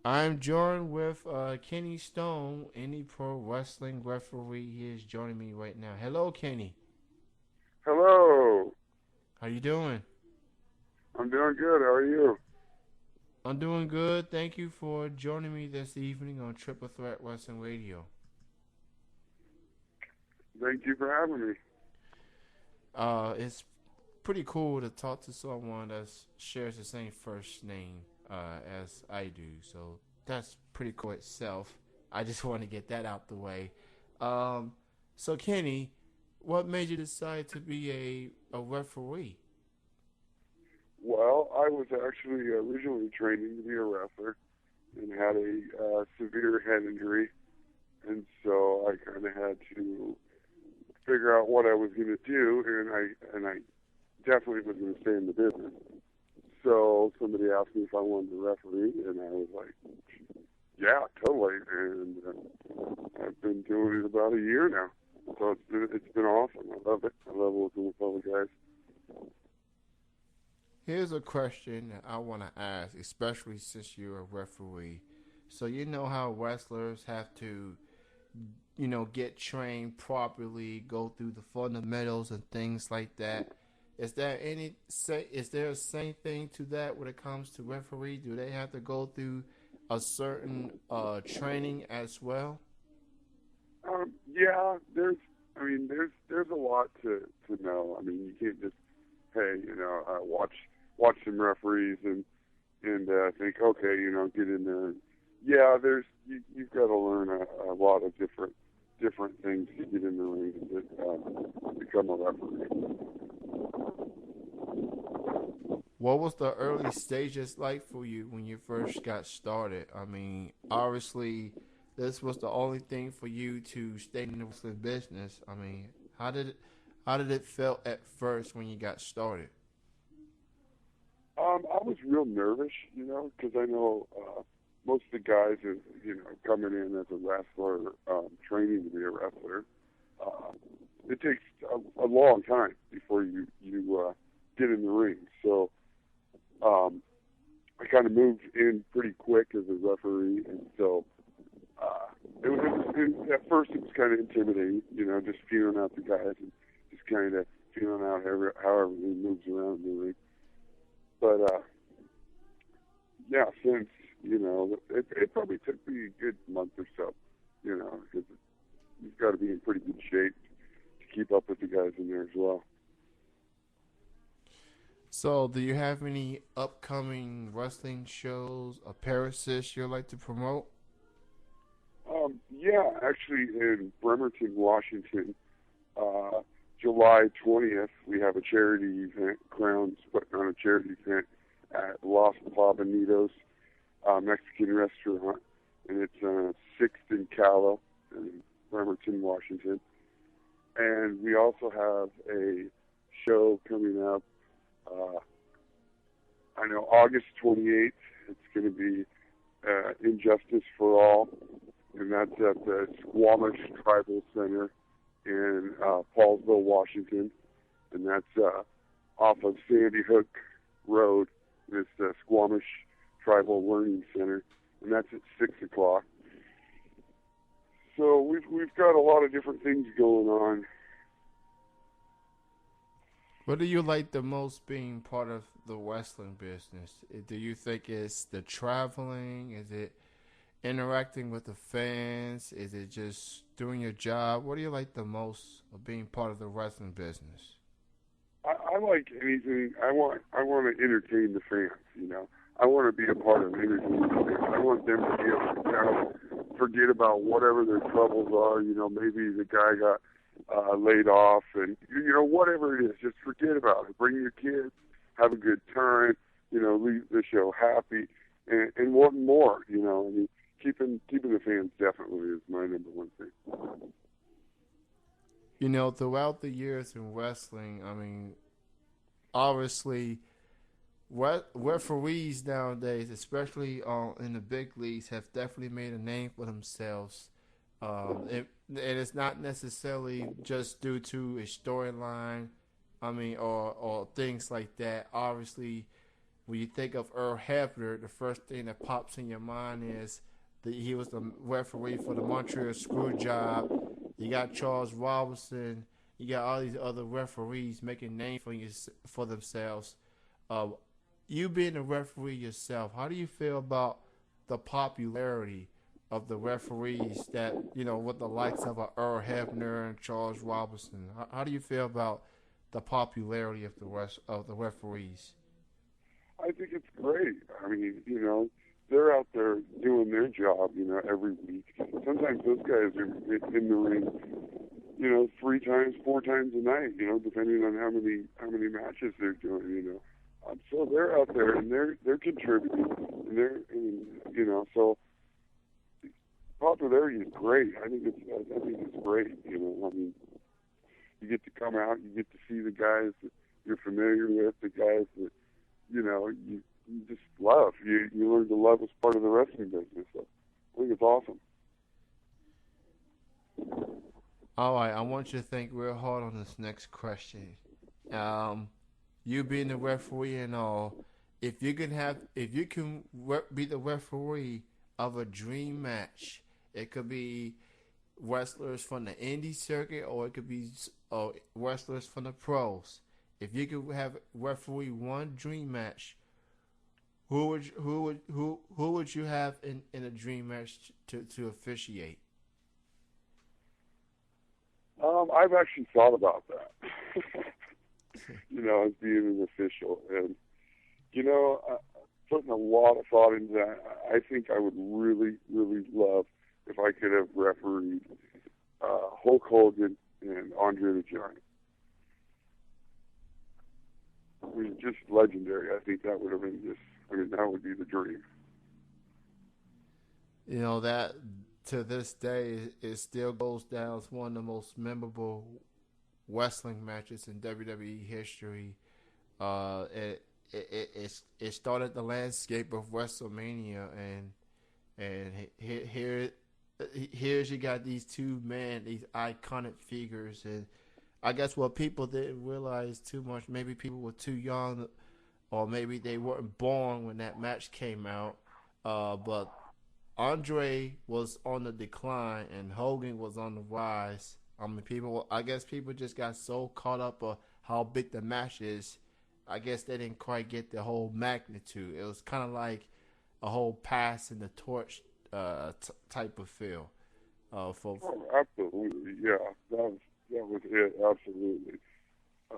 I'm joined with Kenny Stone, Indy Pro Wrestling referee. He is joining me right now. Hello, Kenny. Hello. How you doing? I'm doing good. How are you? I'm doing good. Thank you for joining me this evening on Triple Threat Wrestling Radio. Thank you for having me. It's pretty cool to talk to someone that shares the same first name as I do. So that's pretty cool itself. I just want to get that out the way. Um, so Kenny, what made you decide to be a referee? Well, I was actually originally training to be a wrestler and had a severe head injury, and so I kind of had to figure out what I was going to do, and I definitely was going to stay in the business. So somebody asked me if I wanted to referee, and I was like, "Yeah, totally." And I've been doing it about a year now, so it's been awesome. I love it. I love working with all the guys. Here's a question that I want to ask, especially since you're a referee. So you know how wrestlers have to, get trained properly, go through the fundamentals and things like that. Is there a same thing to that when it comes to referee? Do they have to go through a certain training as well? Yeah, there's a lot to know. I mean, you can't just hey, watch some referees and think, okay, get in there. Yeah, you've got to learn a lot of different things to get in the ring and become a referee. What was the early stages like for you when you first got started? I mean, obviously, this was the only thing for you to stay in the wrestling business. I mean, how did it, how did it feel at first when you got started? I was real nervous, because I know most of the guys are, coming in as a wrestler, training to be a wrestler. Uh, it takes a long time before you get in the ring. So um, I kind of moved in pretty quick as a referee, and so uh, at first it was kind of intimidating, just feeling out the guys and just kind of feeling out how everything moves around the ring. But yeah, since it probably took me a good month or so, because you've got to be in pretty good shape to keep up with the guys in there as well. So, do you have any upcoming wrestling shows, appearances you'd like to promote? Yeah, actually, in Bremerton, Washington, uh, July 20th, we have a charity event. Crown's putting on a charity event at Los Pabonitos Mexican restaurant, and it's 6th and Callow in Bremerton, Washington. And we also have a show coming up. Uh, I know August 28th. It's going to be Injustice for All, and that's at the Squamish Tribal Center in Paulsville, Washington, and that's off of Sandy Hook Road. It's the Squamish Tribal Learning Center, and that's at 6 o'clock. So we've got a lot of different things going on. What do you like the most being part of the wrestling business? Do you think it's the traveling? Is it interacting with the fans? Is it just doing your job? What do you like the most of being part of the wrestling business? I like anything. I want to entertain the fans. I want to be a part of entertaining the fans. I want them to be able to kind of forget about whatever their troubles are. Maybe the guy got laid off, and whatever it is, just forget about it. Bring your kids, have a good time. Leave the show happy, and want more. I mean, keeping the fans definitely is my number one thing. Throughout the years in wrestling, I mean, obviously, referees nowadays, especially in the big leagues, have definitely made a name for themselves. And it's not necessarily just due to a storyline. I mean, or things like that. Obviously, when you think of Earl Hebner, the first thing that pops in your mind is that he was the referee for the Montreal Screwjob. You got Charles Robinson. You got all these other referees making names for themselves. Uh, you being a referee yourself, how do you feel about the popularity of the referees that with the likes of Earl Hebner and Charles Robinson? How do you feel about the popularity of the referees? I think it's great. I mean, they're out there doing their job, every week. Sometimes those guys are in the ring, 3 times, 4 times a night, depending on how many matches they're doing. So they're out there and they're contributing, so popularity is great. I think it's great. I mean, you get to come out, you get to see the guys that you're familiar with, the guys that you just love. You learn to love as part of the wrestling business. So I think it's awesome. All right, I want you to think real hard on this next question. You being the referee and all, if you can be the referee of a dream match, it could be wrestlers from the indie circuit or it could be wrestlers from the pros. If you could have referee one dream match, who would you have in a dream match to officiate? I've actually thought about that. As being an official, and putting a lot of thought into that. I think I would really, really love if I could have refereed Hulk Hogan and Andre the Giant. I mean, just legendary. I think that would have been that would be the dream. That to this day, it still goes down as one of the most memorable wrestling matches in WWE history. It started the landscape of WrestleMania, and here's you got these two men, these iconic figures, and I guess what people didn't realize too much, maybe people were too young, or maybe they weren't born when that match came out. But Andre was on the decline and Hogan was on the rise. I guess people just got so caught up on how big the match is. I guess they didn't quite get the whole magnitude. It was kind of like a whole pass in the torch type of feel. Absolutely, yeah, that was it. Absolutely. I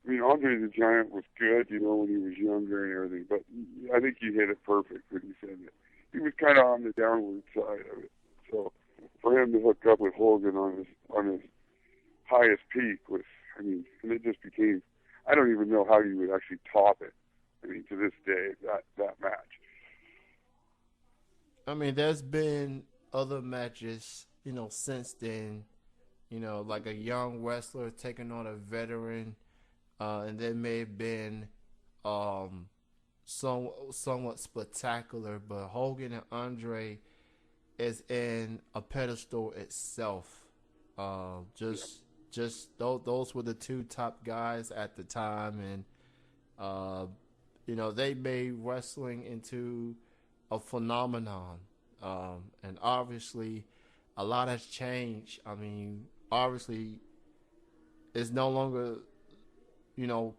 mean, Andre the Giant was good, when he was younger and everything. But I think you hit it perfect when you said that. He was kind of on the downward side of it. So for him to hook up with Hogan on his highest peak and it just became. I don't even know how you would actually top it. I mean, to this day, that match. I mean, there's been other matches, since then. Like a young wrestler taking on a veteran, and there may have been somewhat spectacular, but Hogan and Andre is in a pedestal itself. Just those were the two top guys at the time, and they made wrestling into a phenomenon. And obviously, a lot has changed. I mean, obviously, it's no longer,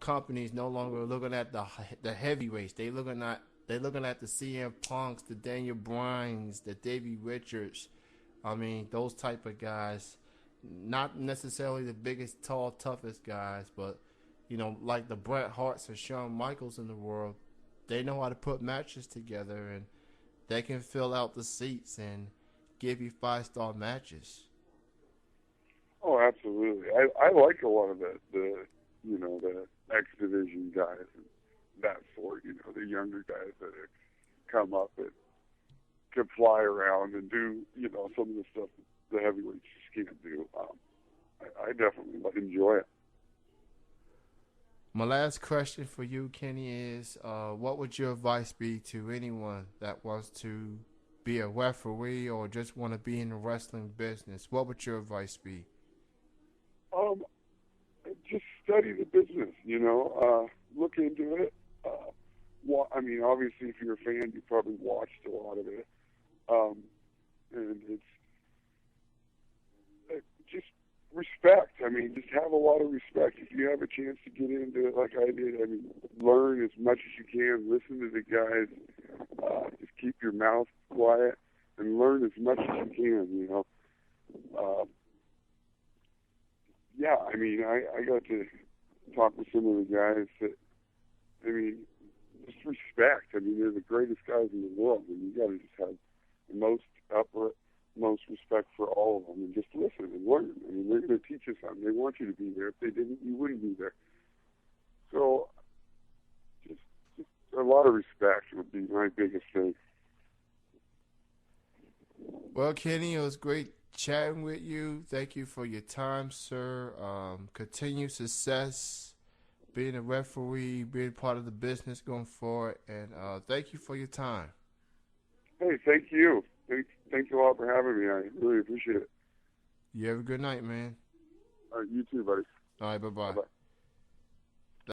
companies no longer looking at the heavyweights. They're looking at the CM Punks, the Daniel Bryans, the Davey Richards. I mean, those type of guys. Not necessarily the biggest, tall, toughest guys, but like the Bret Harts and Shawn Michaels in the world, they know how to put matches together, and they can fill out the seats and give you 5-star matches. Oh, absolutely. I like a lot of the X Division guys and that sort. The younger guys that have come up and can fly around and do some of the stuff the heavyweights just can't do. I definitely enjoy it. My last question for you, Kenny, is what would your advice be to anyone that wants to be a referee or just want to be in the wrestling business? What would your advice be? Just study the business, look into it. I mean, obviously, if you're a fan, you probably watched a lot of it. And it's just respect. I mean, just have a lot of respect. If you have a chance to get into it like I did, I mean, learn as much as you can. Listen to the guys. Just keep your mouth quiet and learn as much as you can, you know. Yeah, I mean, I got to talk with some of the guys that, I mean, just respect. I mean, they're the greatest guys in the world, and you got to just have the most respect for all of them, and just listen and learn. I mean, they're going to teach you something. They want you to be there. If they didn't, you wouldn't be there. So, just a lot of respect would be my biggest thing. Well, Kenny, it was great chatting with you. Thank you for your time, sir. Continued success being a referee, being part of the business going forward, and thank you for your time. Hey, thank you. Thanks a lot for having me. I really appreciate it. You have a good night, man. All right, you too, buddy. All right, bye-bye. Bye-bye.